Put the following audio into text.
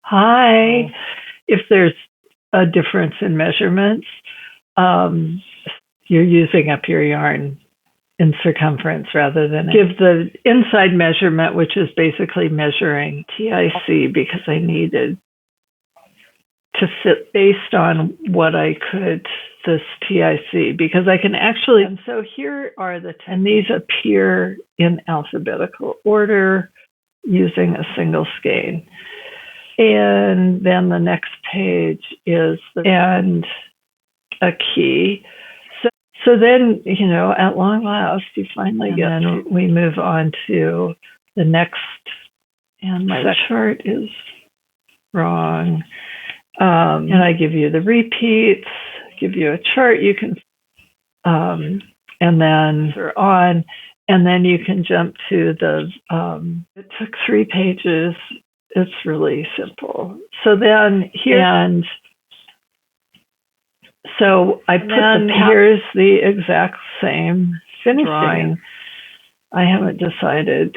Hi. If there's a difference in measurements, you're using up your yarn in circumference rather than give the inside measurement, which is basically measuring TIC, because I needed to fit based on what I could, this TIC, because I can actually, and so here are the 10, these appear in alphabetical order using a single skein. And then the next page is and a key. So then, at long last, you finally get, and we move on to the next, and my chart is wrong. And I give you the repeats, give you a chart, you can, and then you're on, and then you can jump to the, it took 3 pages. It's really simple. So then here, and so I put here's the exact same finishing. I haven't decided